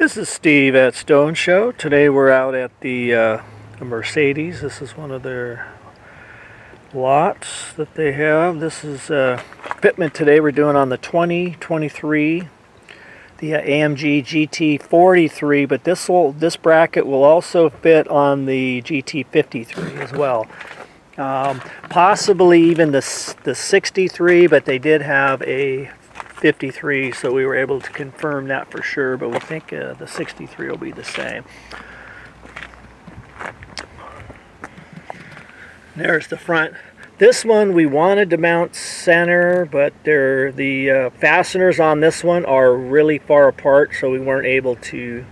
This is Steve at STO N SHO. Today we're out at the Mercedes. This is one of their lots that they have. This is fitment today we're doing on the 2023, the AMG GT43, but this bracket will also fit on the GT53 as well. Possibly even the 63, but they did have a 53, so we were able to confirm that for sure, but we think the 63 will be the same. There's the front. This one we wanted to mount center, but the fasteners on this one are really far apart, so we weren't able to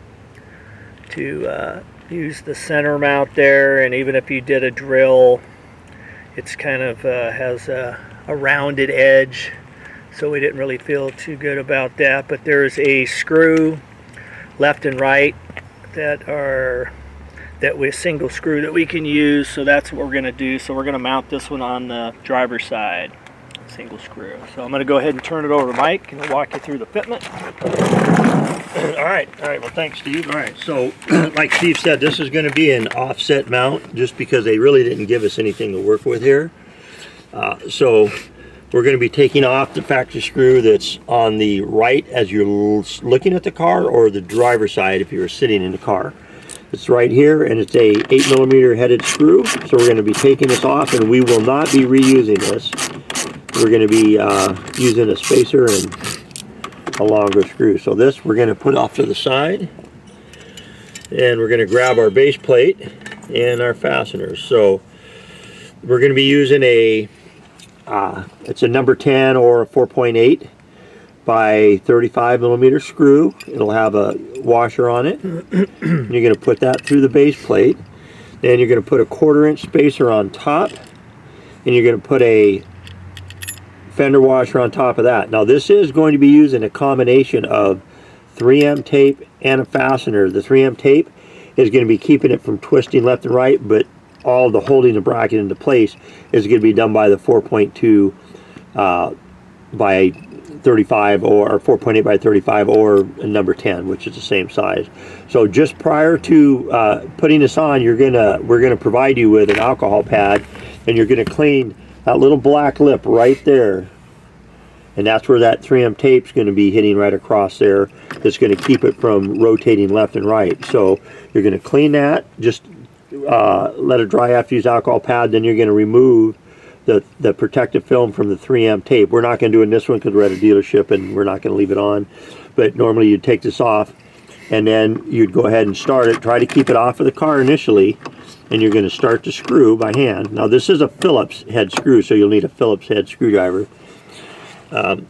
use the center mount there. And even if you did a drill, it's kind of has a rounded edge, so we didn't really feel too good about that. But there's a screw left and right that we single screw that we can use, so that's what we're going to do. So we're going to mount this one on the driver's side, single screw. So I'm going to go ahead and turn it over to Mike and he'll walk you through the fitment. All right, well thanks Steve. All right, so like Steve said, this is going to be an offset mount just because they really didn't give us anything to work with here. So we're going to be taking off the factory screw that's on the right as you're looking at the car, or the driver's side if you were sitting in the car. It's right here, and it's a 8mm headed screw. So we're going to be taking this off, and we will not be reusing this. We're going to be using a spacer and a longer screw. So this we're going to put off to the side, and we're going to grab our base plate and our fasteners. So we're going to be using it's a number 10 or a 4.8 by 35mm screw. It'll have a washer on it. You're going to put that through the base plate. Then you're going to put a 1/4-inch spacer on top, and you're going to put a fender washer on top of that. Now this is going to be using a combination of 3M tape and a fastener. The 3M tape is going to be keeping it from twisting left and right, but all the holding the bracket into place is going to be done by the 4.2 by 35 or 4.8 by 35 or a number 10, which is the same size. So just prior to putting this on, we're gonna provide you with an alcohol pad, and you're gonna clean that little black lip right there, and that's where that 3M tape's going to be hitting right across there. That's going to keep it from rotating left and right. So you're going to clean that, just let it dry after you use alcohol pad. Then you're going to remove the protective film from the 3M tape. We're not going to do it in this one because we're at a dealership and we're not going to leave it on, but normally you'd take this off and then you'd go ahead and start it. Try to keep it off of the car initially, and you're going to start the screw by hand. Now this is a Phillips head screw, so you'll need a Phillips head screwdriver. And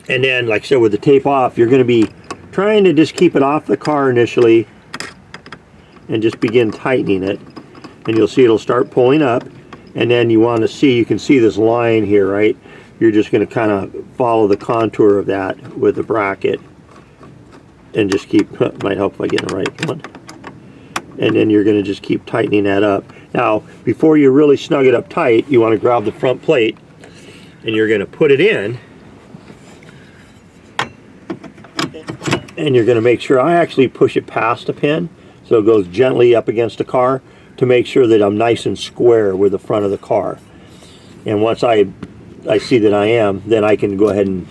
then, like I said, with the tape off, you're going to be trying to just keep it off the car initially and just begin tightening it, and you'll see it'll start pulling up. And then you want to see, you can see this line here, right? You're just going to kind of follow the contour of that with the bracket and just keep, might help if I get the right one. And then you're going to just keep tightening that up. Now, before you really snug it up tight, you want to grab the front plate and you're going to put it in, and you're going to make sure, I actually push it past the pin so it goes gently up against the car to make sure that I'm nice and square with the front of the car. And once I see that I am, then I can go ahead and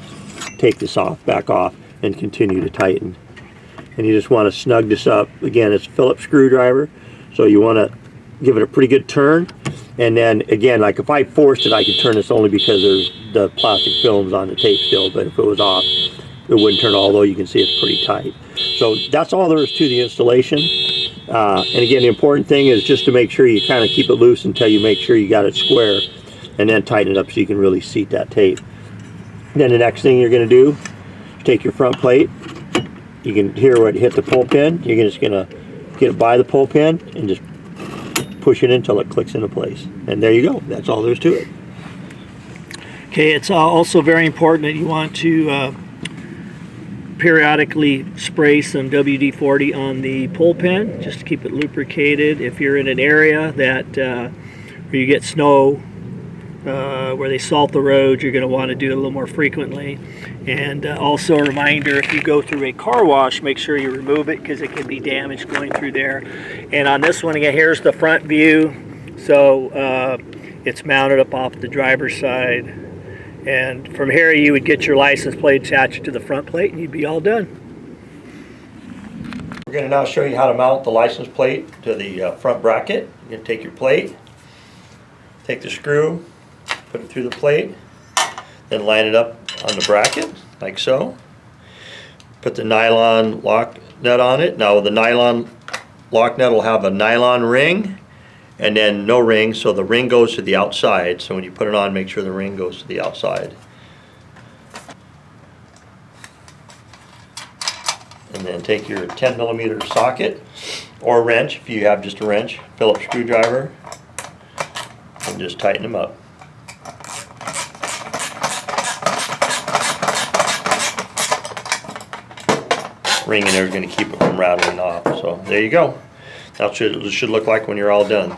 take this off, back off, and continue to tighten. And you just want to snug this up. Again, it's a Phillips screwdriver, so you want to give it a pretty good turn. And then again, like if I forced it, I could turn this only because there's the plastic films on the tape still, but if it was off, it wouldn't turn, although you can see it's pretty tight. So that's all there is to the installation. And again, the important thing is just to make sure you kind of keep it loose until you make sure you got it square, and then tighten it up so you can really seat that tape. Then the next thing you're going to do is take your front plate. You can hear where it hit the pull pin. You're just going to get it by the pull pin and just push it until it clicks into place. And there you go. That's all there is to it. Okay, it's also very important that you want to periodically spray some WD-40 on the pull pin just to keep it lubricated. If you're in an area that where you get snow where they salt the roads, you're going to want to do it a little more frequently. And also a reminder, if you go through a car wash, make sure you remove it because it can be damaged going through there. And on this one again, here's the front view. So it's mounted up off the driver's side. And from here you would get your license plate, attach it to the front plate, and you'd be all done. We're going to now show you how to mount the license plate to the front bracket. You're going to take your plate, take the screw, put it through the plate, then line it up on the bracket, like so. Put the nylon lock nut on it. Now the nylon lock nut will have a nylon ring and then no ring, so the ring goes to the outside. So when you put it on, make sure the ring goes to the outside. And then take your 10mm socket or wrench, if you have just a wrench, Phillips screwdriver, and just tighten them up. Ring in there is going to keep it from rattling off. So there you go. That's what it should look like when you're all done.